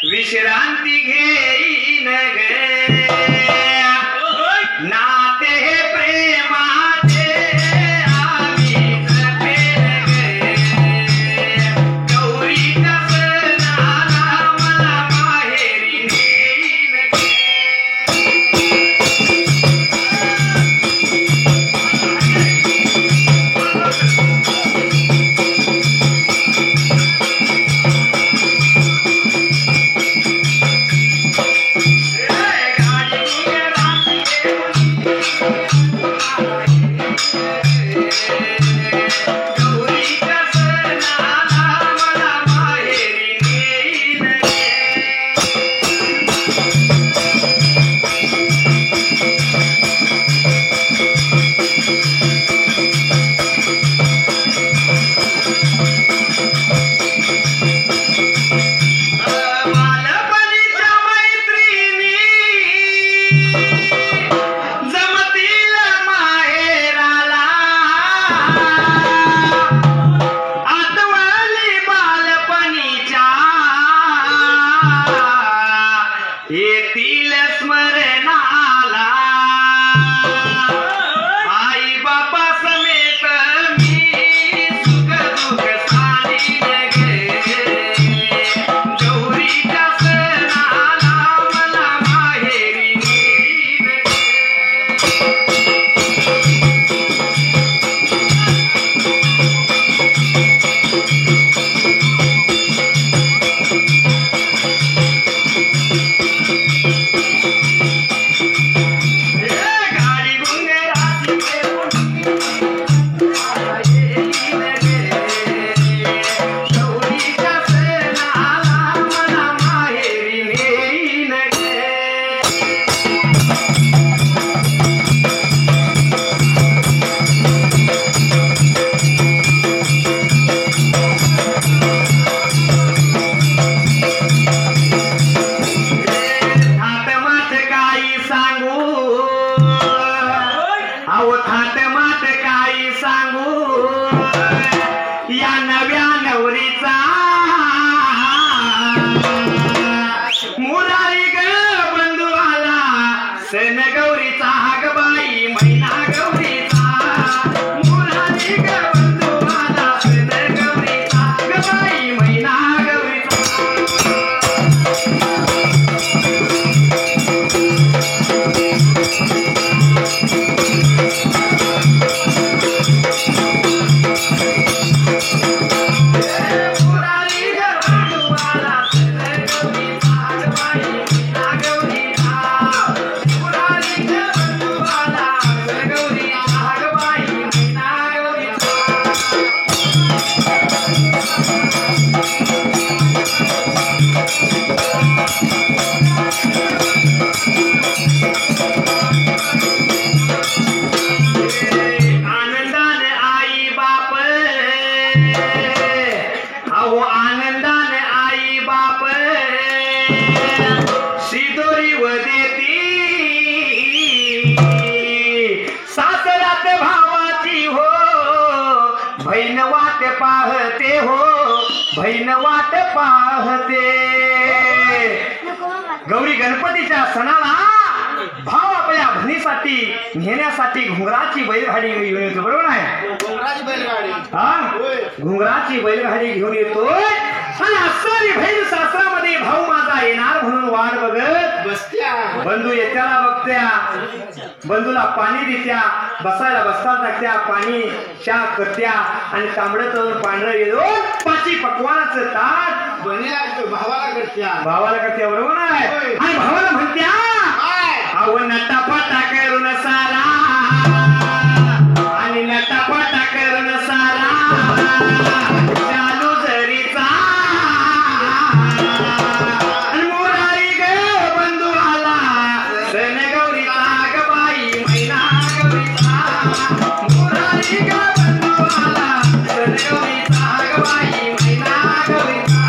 विश्रांती घेईन गे नाते प्रेमाचे आम्ही जपेन गे गौरीच्या सणाला मला माहेरी नेईन गे येतील स्मरणाला आई बापा समेत मी सुख दुःख सारीन गे गौरीच्या सणाला मला माहेरी नेईन थाट माट काही सांगू या नव्या नवरीचा मुरारी ग बंधू आला सण गौरीचा हागबाई महिना गौरीचा मुरारी ग बंधू आला सण गौरीचा हागबाई महिना गौरीचा आनंदाने आई बाप शिदोरी व देती सासरात भावाची हो बहीण वाट पाहते हो बहीण वाट पाहते गौरी गणपतीच्या सणाला भाव आपल्या बहिणीसाठी नेण्यासाठी घुंगराची बैलगाडी घेऊन येतो बरोबर आहे घुंगराची बैलगाडी हा घुंगराची बैलगाडी घेऊन येतोय आणि असणारी बहीण सासरामध्ये बंधू येत्याला बघत्या, बंधूला पाणी देत्या, बसायला बसता टाकत्या, पाणी चहा करत्या आणि तांबडं तळून पांढरं येऊन पाची पकवानाचं ताट बहिणीला भावाला करत्या, भावाला करत्या, बरोबर आहे. आणि भावाला म्हणत्या अहो नटाफटा करून सारा, आणि नटाफटा करून सारा चालू जरीचा, आणि मोरारी ग बंधू आला सण गौरीचा ग बाई मैना गौरीचा, मोरारी ग बंधू आला सण गौरीचा ग बाई मैना गौरीचा.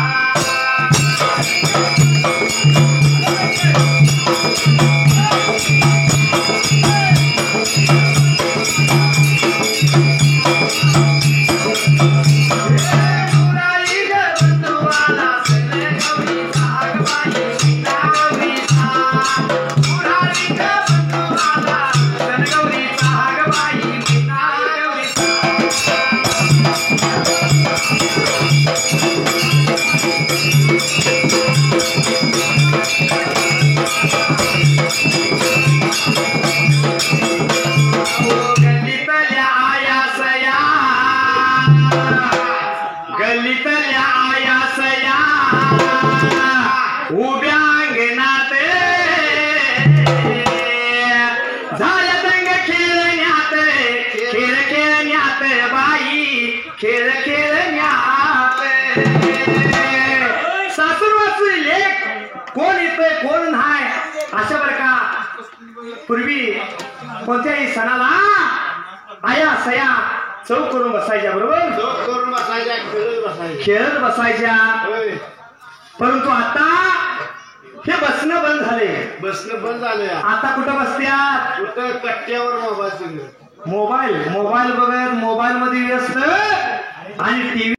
गल्लीतल्या आयासया उभ्या अंगणात झाल्या दंग खेळण्यात, खेळ खेळण्यात बाई खेळ खेळण्यात. सासूरवासी लेख कोण येतोय कोण नाही अशा बरं का. पूर्वी कोणत्याही सणाला आया सया चौक करून बसायच्या, बरोबर झोप करून बसायच्या, खेळत बसायच्या, खेळत बसायच्या. होय. परंतु आता हे बसणं बंद झाले. बसणं बंद झालं. आता कुठं बसत्यात? कुठं कट्ट्यावर मोबाईल मोबाईल बघत, मोबाईल मध्ये व्यस्त आणि टीव्ही